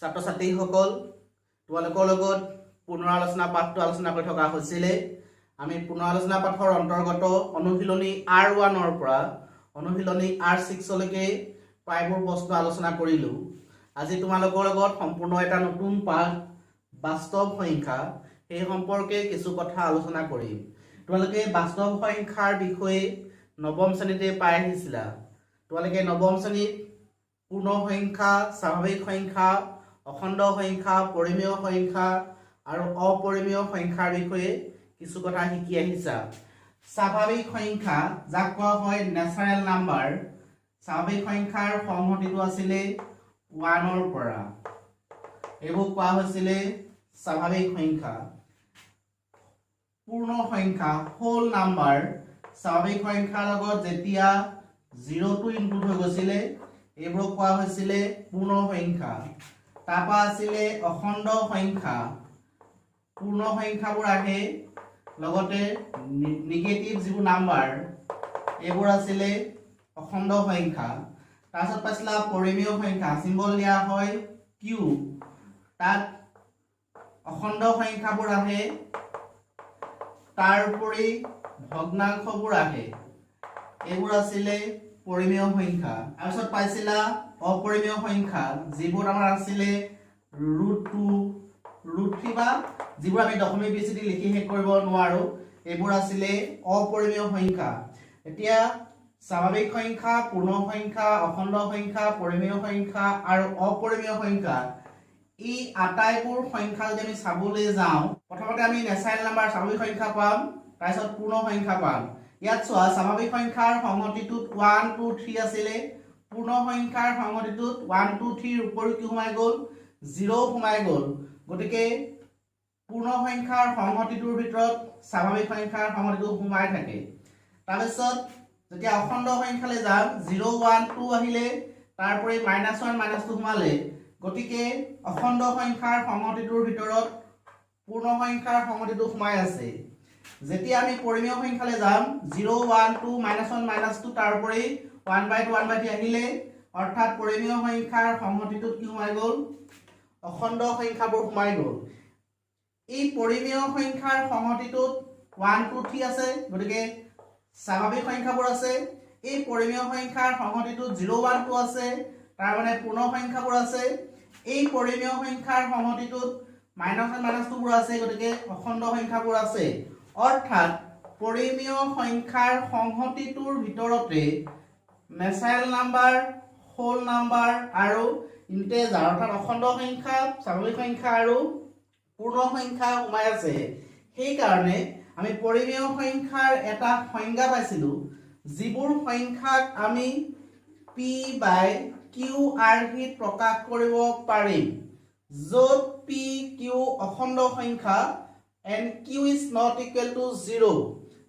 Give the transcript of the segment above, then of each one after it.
ছাত্ৰ ছাত্ৰীসকল তোমালোকৰ লগত পুনৰ আলোচনা পাঠটো আলোচনা কৰি থকা হৈছিলে। আমি পুনৰ আলোচনা পাঠৰ অন্তৰ্গত অনুশীলনী R1 ৰ পৰা অনুশীলনী R6 লৈকে প্ৰায়বোৰ প্ৰশ্ন আলোচনা কৰিলোঁ। আজি তোমালোকৰ লগত সম্পূৰ্ণ এটা নতুন পাঠ বাস্তৱ সংখ্যা সেই সম্পৰ্কে কিছু কথা আলোচনা কৰিম। তোমালোকে বাস্তৱ সংখ্যাৰ বিষয়ে নৱম শ্ৰেণীতে পাই আহিছিলা। তোমালোকে নৱম শ্ৰেণীত পূৰ্ণ সংখ্যা, স্বাভাৱিক সংখ্যা, অখণ্ড সংখ্যা, পৰিমেয় সংখ্যা আৰু অপৰিমেয় সংখ্যাৰ বিষয়ে কিছু কথা শিকি আহিছা। স্বাভাৱিক সংখ্যা যাক কোৱা হয় নেচাৰেল নাম্বাৰ, স্বাভাৱিক সংখ্যাৰ সংহতিটো আছিলে 1 ৰ পৰা। এইবোৰ কোৱা হৈছিলে স্বাভাৱিক সংখ্যা। পূৰ্ণ সংখ্যা হোল নাম্বাৰ, স্বাভাৱিক সংখ্যাৰ লগত যেতিয়া 0টো ইনক্লুড হৈ গৈছিলে এইবোৰক কোৱা হৈছিলে পূৰ্ণ সংখ্যা। তাৰপৰা আছিলে অখণ্ড সংখ্যা। পূৰ্ণ সংখ্যাবোৰ আহে লগতে নিগেটিভ যিবোৰ নাম্বাৰ এইবোৰ আছিলে অখণ্ড সংখ্যা। তাৰপিছত পাইছিলা পৰিমেয় সংখ্যা, চিম্বল দিয়া হয় কিউ। তাত অখণ্ড সংখ্যাবোৰ আহে, তাৰোপৰি ভগ্নাংশবোৰ আহে, এইবোৰ আছিলে পৰিমেয় সংখ্যা। তাৰপিছত পাইছিলা অপৰিমেয় সংখ্যা, যিবোৰ আমাৰ আছিলে √2, √3 বা যিবোৰ আমি দশমিক বিচ্ছিতি লিখি শেষ কৰিব নোৱাৰো, এইবোৰ আছিলে অপৰিমেয় সংখ্যা। এতিয়া স্বাভাৱিক সংখ্যা, পূৰ্ণ সংখ্যা, অখণ্ড সংখ্যা, পৰিমেয় সংখ্যা আৰু অপৰিমেয় সংখ্যা এই আটাইবোৰ সংখ্যা যদি আমি চাবলৈ যাওঁ, প্ৰথমতে আমি নেচাৰেল নাম্বাৰ স্বাভাৱিক সংখ্যা পাম, তাৰপিছত পূৰ্ণ সংখ্যা পাম। ইয়াত চোৱা স্বাভাৱিক সংখ্যাৰ সংহতিটোত 1 2 3 আছিলে, পূৰ্ণ সংখ্যাৰ সংহতিটোত 1 2 3 ৰ উপৰিও কি সোমাই গ'ল, 0 সোমাই গ'ল। গতিকে পূৰ্ণ সংখ্যাৰ সংহতিটোৰ ভিতৰত স্বাভাৱিক সংখ্যাৰ সংহতিটো সোমাই থাকে। তাৰপিছত যেতিয়া অখণ্ড সংখ্যালৈ যাম, 0 1 2 আহিলে, তাৰপৰি -1 -2 সোমালে। গতিকে অখণ্ড সংখ্যাৰ সংহতিটোৰ ভিতৰত পূৰ্ণ সংখ্যাৰ সংহতিটো সোমাই আছে। যেতিয়া আমি পৰিমেয় সংখ্যালৈ যাম, 0 1 2 -1 -2 তাৰপৰি 1/2 1/3 আহিলে, অৰ্থাৎ পৰিমেয় সংখ্যাৰ সংহতিটোত কি সোমাই গ'ল, অখণ্ড সংখ্যাবোৰ সোমাই গ'ল। এই পৰিমেয় সংখ্যাৰ সংহতিটোত 1 2 3 আছে, গতিকে স্বাভাৱিক সংখ্যাবোৰ আছে। এই পৰিমেয় সংখ্যাৰ সংহতিটোত 0 1 2 আছে, তাৰ মানে পূৰ্ণ সংখ্যাবোৰ আছে। এই পৰিমেয় সংখ্যাৰ সংহতিটোত -1 -2 বোৰ আছে, গতিকে অখণ্ড সংখ্যাবোৰ আছে। অৰ্থাৎ পৰিমেয় সংখ্যাৰ সংহতিটোৰ ভিতৰতে নেচাৰেল নাম্বাৰ, হোল নাম্বাৰ আৰু ইন্টিজাৰ অৰ্থাৎ অখণ্ড সংখ্যা, স্বাভাৱিক সংখ্যা আৰু পূৰ্ণ সংখ্যা সোমাই আছে। সেইকাৰণে আমি পৰিমেয় সংখ্যাৰ এটা সংজ্ঞা পাইছিলো, যিবোৰ সংখ্যাক আমি p/q/r ত প্ৰকাশ কৰিব পাৰিম, য'ত p q অখণ্ড সংখ্যা and q is not equal to 0।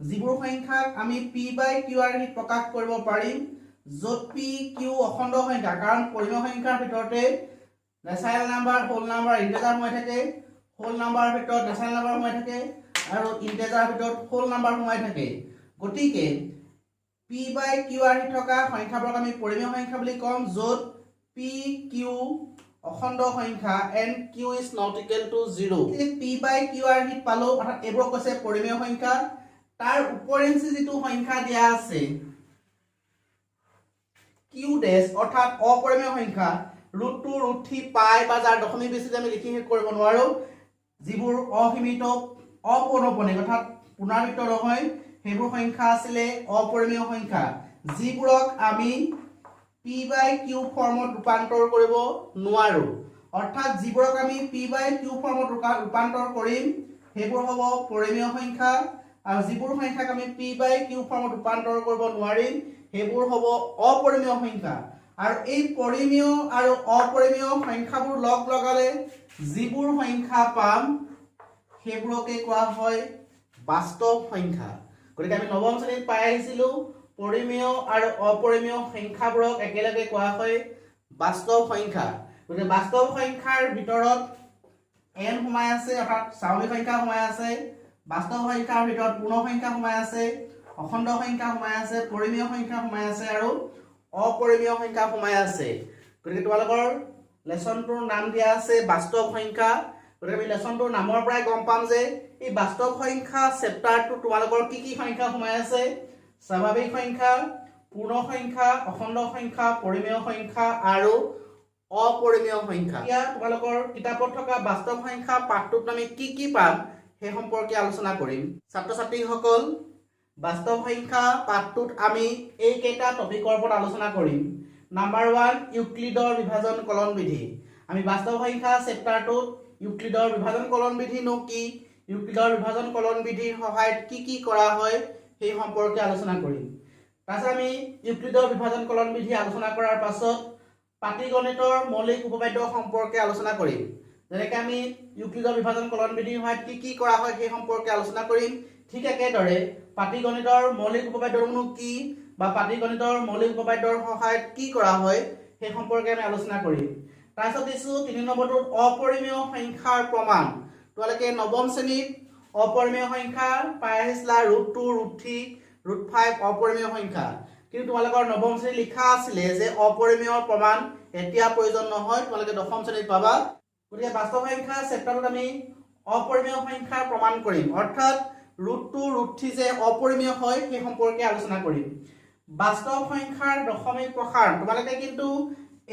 যিবোৰ সংখ্যাক আমি p/q/r ত প্ৰকাশ কৰিব পাৰিম, য'ত p q অখণ্ড সংখ্যা, কাৰণ পৰিমেয় সংখ্যাৰ ভিতৰতে natural number, whole number, integer সোমাই থাকে। হোল নাম্বাৰৰ ভিতৰত নেচাৰেল নাম্বাৰ সোমাই থাকে আৰু ইন্টিজাৰৰ ভিতৰত হোল নাম্বাৰ সোমাই থাকে। গতিকে p/q/r থকা সংখ্যাবোৰক আমি পৰিমেয় সংখ্যা বুলি ক'ম, য'ত p q অখণ্ড সংখ্যা and q is not equal to 0। p/q/r পালো, অৰ্থাৎ এইবোৰক কৈছে পৰিমেয় সংখ্যা। তাৰ উপৰেঞ্চি যিটো সংখ্যা দিয়া আছে q ডেশ অৰ্থাৎ অপৰিমেয় সংখ্যা, √2 √3 পাই বা যাৰ দশমিক বিচ্ছিতি আমি লিখি শেষ কৰিব নোৱাৰো, যিবোৰ অসীমিত অপৌনঃপুনিক অৰ্থাৎ পুনৰাবৃত্ত নহয়, সেইবোৰ সংখ্যা আছিলে অপৰিমেয় সংখ্যা, যিবোৰক আমি p/q ফৰ্মত ৰূপান্তৰ কৰিব নোৱাৰো। অৰ্থাৎ যিবোৰক আমি p/q ফৰ্মত ৰূপান্তৰ কৰিম সেইবোৰ হ'ব পৰিমেয় সংখ্যা, আৰু যিবোৰ সংখ্যাক আমি p/q ফৰ্মত ৰূপান্তৰ কৰিব নোৱাৰিম সেইবোৰ হ'ব অপৰিমেয় সংখ্যা। আৰু এই পৰিমেয় আৰু অপৰিমেয় সংখ্যাবোৰ লগ লগালে যিবোৰ সংখ্যা পাম সেইবোৰকে কোৱা হয় বাস্তৱ সংখ্যা। গতিকে আমি নৱম শ্ৰেণীত পাই আহিছিলো পৰিমেয় আৰু অপৰিমেয় সংখ্যাবোৰক একেলগে কোৱা হয় বাস্তৱ সংখ্যা। গতিকে বাস্তৱ সংখ্যাৰ ভিতৰত n সোমাই আছে, অৰ্থাৎ স্বাভাৱিক সংখ্যা সোমাই আছে। বাস্তৱ সংখ্যাৰ ভিতৰত পূৰ্ণ সংখ্যা সোমাই আছে, অখণ্ড সংখ্যা সোমাই আছে, পৰিমেয় সংখ্যা সোমাই আছে আৰু অপৰিমেয় সংখ্যা সোমাই আছে। গতিকে তোমালোকৰ লেসনটোৰ নাম দিয়া আছে বাস্তৱ সংখ্যা গতিকে আমি লেসনটোৰ নামৰ পৰাই গম পাম যে এই বাস্তৱ সংখ্যা চেপ্টাৰটো তোমালোকৰ কি সংখ্যা সোমাই আছে স্বাভাৱিক সংখ্যা পূৰ্ণ সংখ্যা অখণ্ড সংখ্যা পৰিমেয় সংখ্যা আৰু অপৰিমেয় সংখ্যা এতিয়া তোমালোকৰ কিতাপত থকা বাস্তৱ সংখ্যা পাঠটোত আমি কি পাম সেই সম্পৰ্কে আলোচনা কৰিম ছাত্ৰ ছাত্ৰীসকল বাস্তৱ সংখ্যা পাঠটোত আমি এই কেইটা টপিকৰ ওপৰত আলোচনা কৰিম নাম্বাৰ 1 ইউক্লিডৰ বিভাজন কলন বিধি আমি বাস্তৱ সংখ্যা চেপ্টাৰটোত ইউক্লিডৰ বিভাজন কলন বিধিনো কি ইউক্লিডৰ বিভাজন কলন বিধিৰ সহায়ত কি কৰা হয় সেই সম্পৰ্কে আলোচনা কৰিম তাৰপিছত আমি ইউক্লিডৰ বিভাজন কলন বিধি আলোচনা কৰাৰ পাছত পাটিগণিতৰ মৌলিক উপপাদ্য সম্পৰ্কে আলোচনা কৰিম যেনেকৈ আমি ইউক্লিডৰ বিভাজন কলন বিধিৰ সহায়ত কি কৰা হয় সেই সম্পৰ্কে আলোচনা কৰিম ঠিক একেদৰে পাটিগণিতৰ মৌলিক উপপাদ্যনো কি বা পাটিগণিতৰ মৌলিক উপপাদ্যৰ সহায়ত কি কৰা হয় সেই সম্পৰ্কে আমি আলোচনা কৰিম তাৰপিছত দিছো 3 নম্বৰটোত অপৰিমেয় সংখ্যাৰ প্ৰমাণ তোমালোকে নৱম শ্ৰেণীত অপৰিমেয় সংখ্যা পাই আহিছিলা √2 √3 √5 অপৰিমেয় সংখ্যা কিন্তু তোমালোকৰ নৱম শ্ৰেণীত লিখা আছিল যে অপৰিমেয়ৰ প্ৰমাণ এতিয়া প্ৰয়োজন নহয় তোমালোকে দশম শ্ৰেণীত পাবা গতিকে বাস্তৱ সংখ্যা চেপ্টাৰটোত আমি অপৰিমেয় সংখ্যাৰ প্ৰমাণ কৰিম অৰ্থাৎ √2 √3 যে অপৰিমেয় হয় সেই সম্পৰ্কে আলোচনা কৰিম বাস্তৱ সংখ্যাৰ দশমিক প্ৰসাৰণ তোমালোকে কিন্তু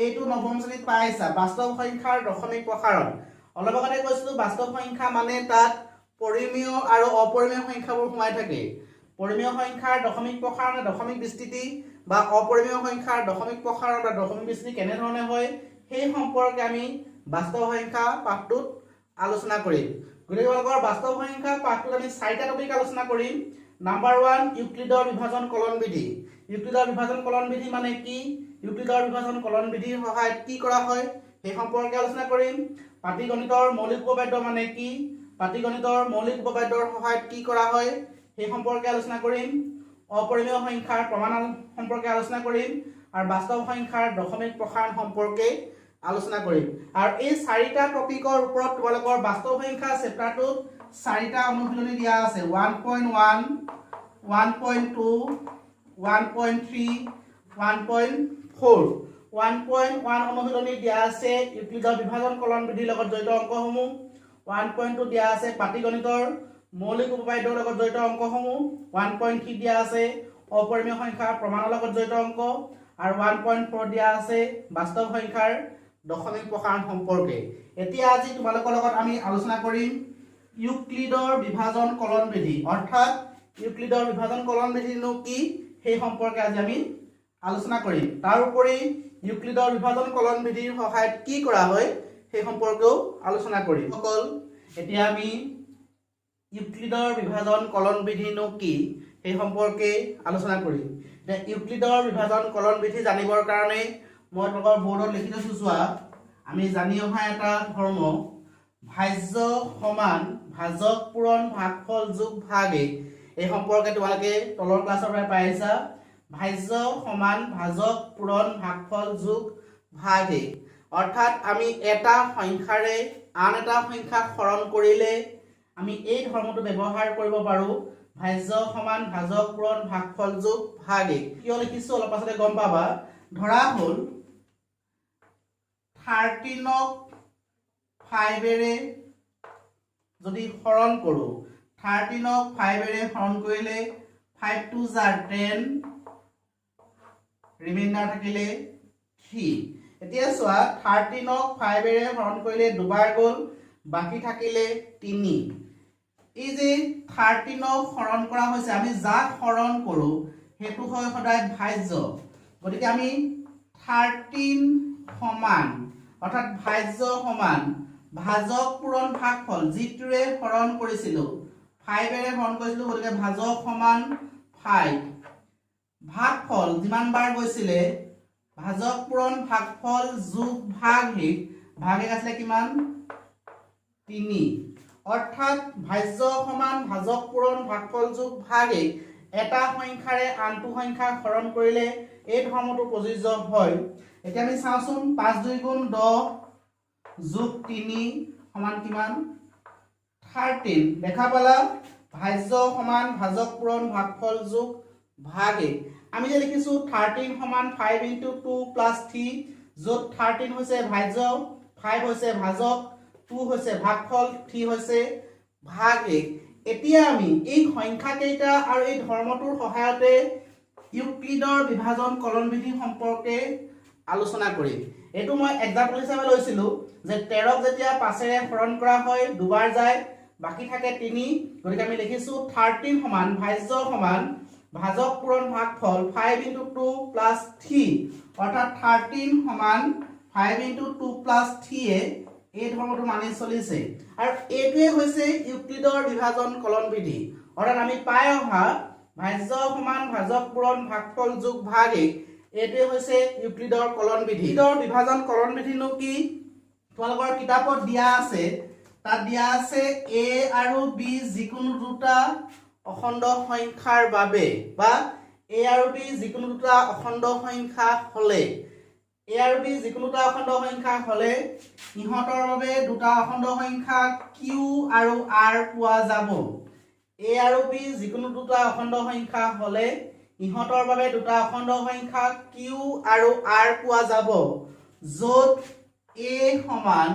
এইটো নৱম শ্ৰেণীত পাইছা বাস্তৱ সংখ্যাৰ দশমিক প্ৰসাৰণ অলপ আগতে কৈছিলো বাস্তৱ সংখ্যা মানে তাত পৰিমেয় আৰু অপৰিমেয় সংখ্যাবোৰ সোমাই থাকে পৰিমেয় সংখ্যাৰ দশমিক প্ৰসাৰণ দশমিক বিস্তৃতি বা অপৰিমেয় সংখ্যাৰ দশমিক প্ৰসাৰণ বা দশমিক বিস্তৃতি কেনে ধৰণে হয় সেই সম্পৰ্কে আমি বাস্তৱ সংখ্যা পাঠটোত আলোচনা কৰিম গতিকে তোমালোকৰ বাস্তৱ সংখ্যা পাঠটোত আমি 4টা টপিক আলোচনা কৰিম নাম্বাৰ 1 ইউক্লিডৰ বিভাজন কলন বিধি ইউক্লিডৰ বিভাজন কলন বিধি মানে কি ইউক্লিডৰ বিভাজন কলন বিধিৰ সহায়ত কি কৰা হয় সেই সম্পৰ্কে আলোচনা কৰিম পাটিগণিতৰ মৌলিক উপপাদ্য মানে কি পাটিগণিতৰ মৌলিক উপপাদ্যৰ সহায়ত কি কৰা হয় সেই সম্পৰ্কে আলোচনা কৰিম অপৰিমেয় সংখ্যাৰ প্ৰমাণ সম্পৰ্কে আলোচনা কৰিম আৰু বাস্তৱ সংখ্যাৰ দশমিক প্ৰসাৰণ সম্পৰ্কে আলোচনা কৰিম আৰু এই 4টা টপিকৰ ওপৰত তোমালোকৰ বাস্তৱ সংখ্যা চেপ্টাৰটোত 4টা অনুশীলনী দিয়া আছে 1.1 1.2 1.3 1.4 1.1 অনুশীলনী দিয়া আছে ইউক্লিডৰ বিভাজন কলন বিধিৰ লগত জড়িত অংকসমূহ 1.2 দিয়া আছে পাটিগণিতৰ মৌলিক উপপাদ্যৰ লগত জড়িত অংকসমূহ 1.3 দিয়া আছে অপৰিমেয় সংখ্যাৰ প্ৰমাণৰ লগত জড়িত অংক আৰু 1.4 দিয়া আছে বাস্তৱ সংখ্যাৰ দশমিক প্ৰসাৰণ সম্পৰ্কে এতিয়া আজি তোমালোকৰ লগত আমি আলোচনা কৰিম ইউক্লিডৰ বিভাজন কলন বিধি অৰ্থাৎ ইউক্লিডৰ বিভাজন কলন বিধিনো কি সেই সম্পৰ্কে আজি আমি আলোচনা কৰিম তাৰ উপৰি ইউক্লিডৰ বিভাজন কলন বিধিৰ সহায়ত কি কৰা হয় সেই সম্পৰ্কেও আলোচনা কৰিম সকল এতিয়া আমি ইউক্লিডৰ বিভাজন কলন বিধিনো কি সেই সম্পৰ্কে আলোচনা কৰিম ইউক্লিডৰ বিভাজন কলন বিধি জানিবৰ কাৰণে মই তোমালোকৰ বোৰ্ডত লিখি থৈছো চোৱা আমি জানি অহা এটা ধৰ্ম ভাজ্য সমান ভাজক পূৰণ ভাগফল যোগ ভাগে এই সম্পৰ্কে তোমালোকে তলৰ ক্লাছৰ পৰা পাইছা ভাজ্য সমান ভাজক পূৰণ ভাগফল যোগ ভাগে অৰ্থাৎ আমি এটা সংখ্যাৰে আন এটা সংখ্যাক হৰণ কৰিলে আমি এই ধৰ্মটো ব্যৱহাৰ কৰিব পাৰো ভাজ্য সমান ভাজক পূৰণ ভাগফল যোগ ভাগে কিয় লিখিছো অলপ পাছতে গম পাবা ধৰা হ'ল 13ক 5ৰে যদি হৰণ কৰো 13ক 5ৰে হৰণ কৰিলে 5 2 10 ৰিমাইণ্ডাৰ থাকিলে 3 এতিয়া চোৱা 13ক 5ৰে হৰণ কৰিলে দুবাৰ গ'ল বাকি থাকিলে 3 এই যে 13ক হৰণ কৰা হৈছে আমি যাক হৰণ কৰো হেতু হয় সদায় ভাজ্য গতিকে আমি 13 সমান অৰ্থাৎ ভাজ্য সমান ভাজক পূৰণ ভাগফল যিটোৰে হৰণ কৰিছিলো 5ৰে হৰণ কৰিছিলো গতিকে ভাজক সমান 5 ভাগফল যিমান বাৰ গৈছিলে ভাজক পূৰণ ভাগফল যোগ ভাগে আছিলে কিমান 3 অৰ্থাৎ ভাজ্য সমান ভাজক পূৰণ ভাগফল যোগ ভাগে এটা সংখ্যাৰে আনটো সংখ্যাক হৰণ কৰিলে এই ধৰ্মটো প্ৰযোজ্য হয় এতিয়া আমি চাওচোন 5 2 গুণ 10 যোগ 3 সমান কিমান 13 দেখা পালা ভাজ্য সমান ভাজক পূৰণ ভাগফল যোগ ভাগে আমি যে লিখিছো 13 সমান 5 * 2 + 3 য'ত 13 হৈছে ভাজ্য, 5 হৈছে ভাজক, 2 হৈছে ভাগফল, 3 হৈছে ভাগ 1. এতিয়া আমি এই সংখ্যা কেইটা আৰু এই ধৰ্মটোৰ সহায়তে ইউক্লিডৰ বিভাজন কলন বিধি সম্পৰ্কে আলোচনা কৰিম. এটো মই এক্সাম্পল হিচাপে লৈছিলো যে 13 যেতিয়া 5 ৰে হৰণ কৰা হয় দুবাৰ যায় বাকি থাকে 3. গতিকে আমি লিখিছো 13 সমান ভাজ্য সমান ভাজক পূৰণ ভাগফল 5 * 2 + 3 অৰ্থাৎ 13 সমান 5 * 2 + 3 এ এই ধৰ্মটো মানি চলিছে আৰু এইটোৱে হৈছে ইউক্লিডৰ বিভাজন কলন বিধি. অৰ্থাৎ আমি পাই অহা ভাজ্য সমান ভাজক পূৰণ ভাগফল যোগ ভাগ 1 এইটোৱে হৈছে ইউক্লিডৰ কলন বিধি. ইউক্লিডৰ বিভাজন কলন বিধিনো কি তোমালোকৰ কিতাপত দিয়া আছে. তাত দিয়া আছে a আৰু b যিকোনো দুটা অখণ্ড সংখ্যাৰ বাবে বা a আৰু b যিকোনো দুটা অখণ্ড সংখ্যা হলে a আৰু b যিকোনো দুটা অখণ্ড সংখ্যা হলে ইহঁতৰ বাবে দুটা অখণ্ড সংখ্যা q আৰু r পোৱা যাব. a আৰু b যিকোনো দুটা অখণ্ড সংখ্যা হলে ইহঁতৰ বাবে দুটা অখণ্ড সংখ্যা q আৰু r পোৱা যাব য'ত a সমান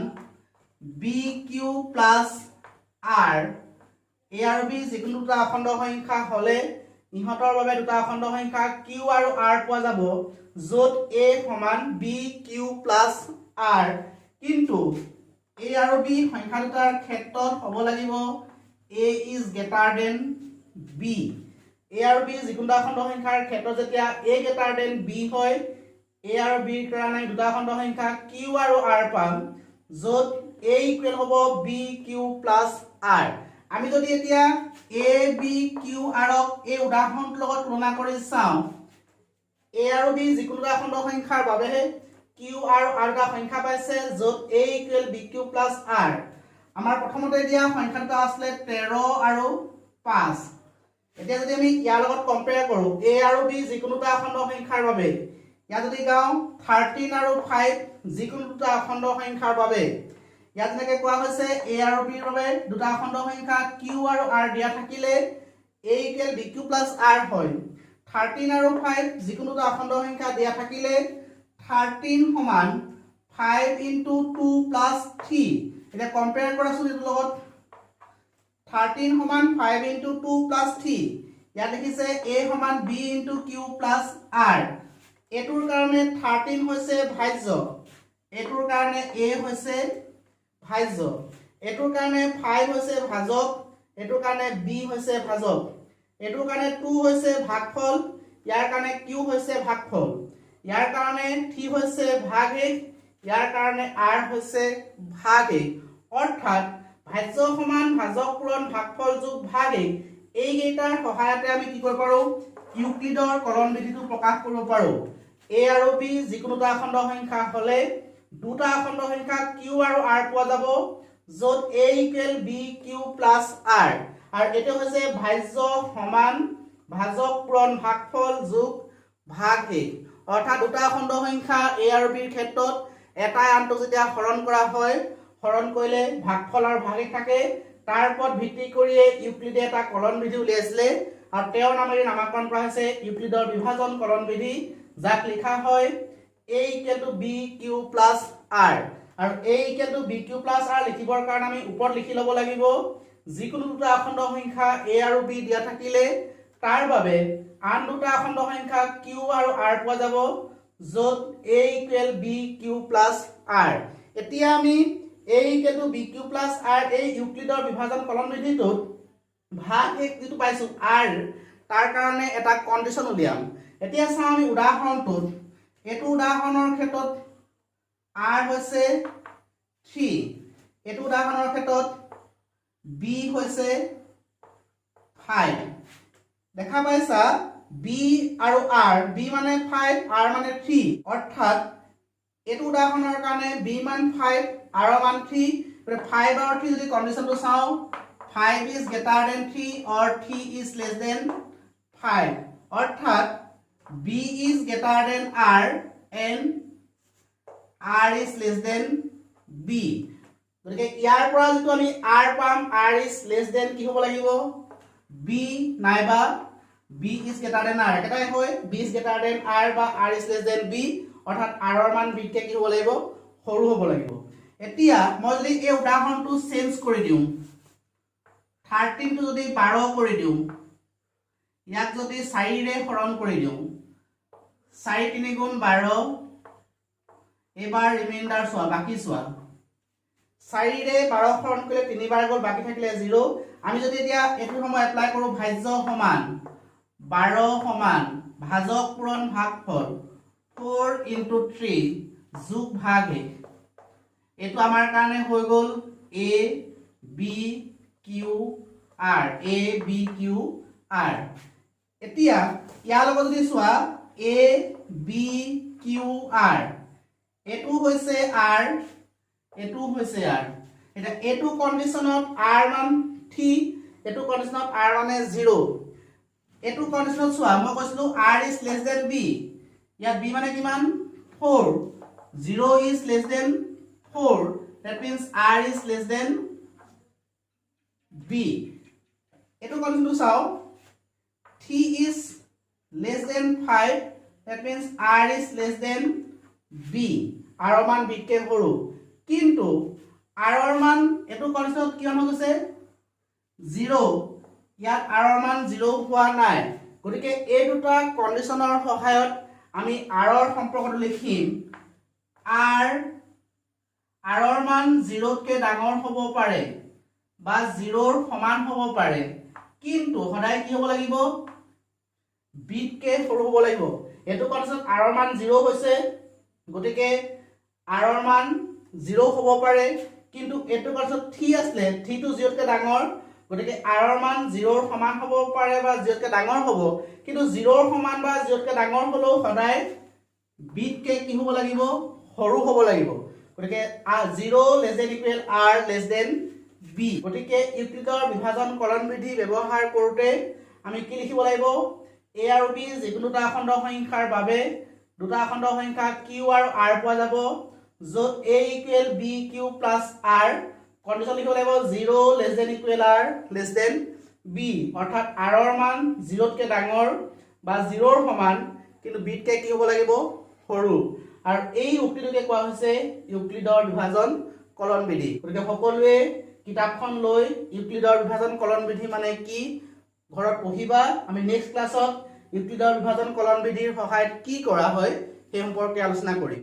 bq plus r. a আৰু b যিকোনো দুটা অখণ্ড সংখ্যা হলে ইহঁতৰ বাবে দুটা অখণ্ড সংখ্যা q আৰু r পোৱা যাব য'ত a সমান bq plus r. কিন্তু a আৰু b সংখ্যা দুটাৰ ক্ষেত্ৰত হ'ব লাগিব a is greater than b. a আৰু b যিকোনো দুটা অখণ্ড সংখ্যাৰ ক্ষেত্ৰত যেতিয়া a greater than b হয় a আৰু b ৰ কাৰণে দুটা অখণ্ড সংখ্যা q আৰু r পাম য'ত a ইকুৱেল হ'ব bq plus r. আমি যদি এতিয়া a b q r ক এই উদাহৰণটোৰ লগত তুলনা কৰি চাওঁ a আৰু b যিকোনো এটা অখণ্ড সংখ্যাৰ বাবেহে q আৰু r টা সংখ্যা পাইছে য'ত a equal bq plus r. আমাৰ প্ৰথমতে দিয়া সংখ্যা দুটা আছিল 13 আৰু 5. এতিয়া যদি আমি ইয়াৰ লগত কম্পেয়াৰ কৰো a আৰু b যিকোনো এটা অখণ্ড সংখ্যাৰ বাবে ইয়াত যদি গাও 13 আৰু 5 যিকোনো দুটা অখণ্ড সংখ্যাৰ বাবে ইয়াত যেনেকৈ কোৱা হৈছে a আৰু b ৰ বাবে দুটা অখণ্ড সংখ্যা q আৰু r দিয়া থাকিলে a equal bq plus r হয়. 13 আৰু 5 যিকোনো এটা অখণ্ড সংখ্যা দিয়া থাকিলে 13 সমান 5 * 2 + 3. এতিয়া কম্পেয়াৰ কৰাছোন এটো লগত 13 সমান 5 * 2 + 3. ইয়াত লিখিছে a সমান b * q plus r. এটোৰ কাৰণে 13 হৈছে ভাজ্য, এটোৰ কাৰণে a হৈছে ভাজ্য, এটোৰ কাৰণে 5 হৈছে ভাজক, এটোৰ কাৰণে b হৈছে ভাজক, এটোৰ কাৰণে 2 হৈছে ভাগফল, ইয়াৰ কাৰণে q হৈছে ভাগফল, ইয়াৰ কাৰণে 3 হৈছে ভাগ 1, ইয়াৰ কাৰণে r হৈছে ভাগ 1. অৰ্থাৎ ভাজ্য সমান ভাজক পূৰণ ভাগফল যোগ ভাগ 1 এই কেইটাৰ সহায়তে আমি কি কৰিব পাৰো ইউক্লিডৰ কলন বিধিটো প্ৰকাশ কৰিব পাৰো. a আৰু b যিকোনো এটা অখণ্ড সংখ্যা হলে দুটা অখণ্ড সংখ্যা q আৰু r পোৱা যাব য'ত a equal bq plus r. আৰু এটো হৈছে ভাজ্য সমান ভাজক পূৰণ ভাগফল যোগ ভাগ 1. অৰ্থাৎ দুটা অখণ্ড সংখ্যা a আৰু b ৰ ক্ষেত্ৰত এটাই আনটোক যেতিয়া হৰণ কৰা হয় হৰণ কৰিলে ভাগফল আৰু ভাগ 1 থাকে তাৰ ওপৰত ভিত্তি কৰি ইউক্লিডে এটা কলন বিধি উলিয়াইছিলে আৰু তেওঁৰ নামেৰে নামকৰণ কৰা হৈছে ইউক্লিডৰ বিভাজন কলন বিধি যাক লিখা হয় a = bq plus r. আৰু a = bq plus r লিখিবৰ কাৰণে আমি ওপৰত লিখি ল'ব লাগিব যিকোনো দুটা অখণ্ড সংখ্যা a আৰু b দিয়া থাকিলে তাৰ বাবে আন দুটা অখণ্ড সংখ্যা q আৰু r পোৱা যাব য'ত a equal bq plus r. এতিয়া আমি a = bq plus r এই ইউক্লিডৰ বিভাজন কলন বিধিটোত ভাগ 1 যেটো পাইছো r তাৰ কাৰণে এটা কন্ডিশন উলিয়াম. এতিয়া চাও আমি উদাহৰণটোত এটো উদাহৰণৰ ক্ষেত্ৰত r হৈছে 3, এটো উদাহৰণৰ ক্ষেত্ৰত b হৈছে 5. দেখা পাইছা b আৰু r, b মানে 5 r মানে 3. অৰ্থাৎ এটো উদাহৰণৰ কাৰণে b মান 5 r মান 3. 5 আৰু 3 যদি কন্ডিশনটো চাও 5 is greater than 3 or 3 is less than 5. অৰ্থাৎ b is greater than r and r is less than b. গতিকে ইয়াৰ পৰা যেটো আমি r পাম r is less than কি হ'ব লাগিব b নাইবা b is greater than r. এটাই হয় b is greater than r বা r is less than b. অৰ্থাৎ r ৰ মান b তকৈ কি হ'ব লাগিব সৰু হ'ব লাগিব এতিয়া মই যদি এই উদাহৰণটো চেঞ্জ কৰি দিওঁ 13 টো যদি 12 কৰি দিওঁ ইয়াক যদি 4 ৰে হৰণ কৰি দিওঁ 4 3 গুণ 12 এবাৰ ৰিমাইন্ডাৰ চোৱা বাকি চোৱা 4 ৰে 12 হৰণ কৰিলে 3 বাৰ গ'ল বাকি থাকিলে 0 আমি যদি এতিয়া এটো সময় এপ্লাই কৰো ভাজ্য সমান 12 সমান ভাজক পূৰণ ভাগফল 4 into 3 যোগ ভাগ এটো আমাৰ কাৰণে হৈ গ'ল a b q r a b q r এতিয়া ইয়াৰ লগত যদি চোৱা a b q r এটো হৈছে r এটো হৈছে r এটা এটো কন্ডিশনত r মান ঠিক এটো কন্ডিশনত r মানে 0 এটো কন্ডিশনত চোৱা মই কৈছিলো r is less than b ইয়াত b মানে কিমান 4 0 is less than 4 that means r is less than b এটো কন্ডিশনটো চাও t is less than 5 that means r is less than b r ৰ মান b কে সৰু কিন্তু r ৰ মান এটো কন্ডিশনত কিমান হৈ গৈছে 0 ইয়াত r ৰ মান 0 হোৱা নাই গতিকে এই দুটা কন্ডিশনৰ সহায়ত আমি r ৰ সম্পৰ্কটো লিখিম r ৰ মান 0 তকৈ ডাঙৰ হ'ব পাৰে বা 0 ৰ সমান হ'ব পাৰে কিন্তু সদায় কি হ'ব লাগিব b তকৈ সৰু হ'ব লাগিব এটো কন্ডিশনত r ৰ মান 0 হৈছে গতিকে r ৰ মান 0 হ'ব পাৰে কিন্তু এটো কন্ডিশনত t আসলে t টো 0 তকৈ ডাঙৰ গতিকে r ৰ মান 0 ৰ সমান হ'ব পাৰে বা 0 তকৈ ডাঙৰ হ'ব কিন্তু 0 ৰ সমান বা 0 তকৈ ডাঙৰ হলেও সদায় b তকৈ কি হ'ব লাগিব সৰু হ'ব লাগিব গতিকে 0 less than equal r less than b গতিকে ইউক্লিডৰ বিভাজন কলন বিধি ব্যৱহাৰ কৰোতে আমি কি লিখিব লাগিব a আৰু b যিকোনো দুটা অখণ্ড সংখ্যাৰ বাবে দুটা অখণ্ড সংখ্যা q আৰু r পোৱা যাব য'ত a equal b q plus r condition লিখিব লাগিব 0 less than equal r less than b অৰ্থাৎ r ৰ মান 0 তকৈ ডাঙৰ বা 0 ৰ সমান কিন্তু b তকৈ কি হ'ব লাগিব সৰু আৰু এই উক্তিটোকে কোৱা হৈছে ইউক্লিডৰ বিভাজন কলন বিধি গতিকে সকলোৱে কিতাপখন লৈ ইউক্লিডৰ বিভাজন কলন বিধি মানে কি ঘৰত পঢ়িবা আমি নেক্সট ক্লাছত ইউক্লিডৰ বিভাজন কলন বিধিৰ সহায়ত কি কৰা হয় সেই সম্পৰ্কে আলোচনা কৰিম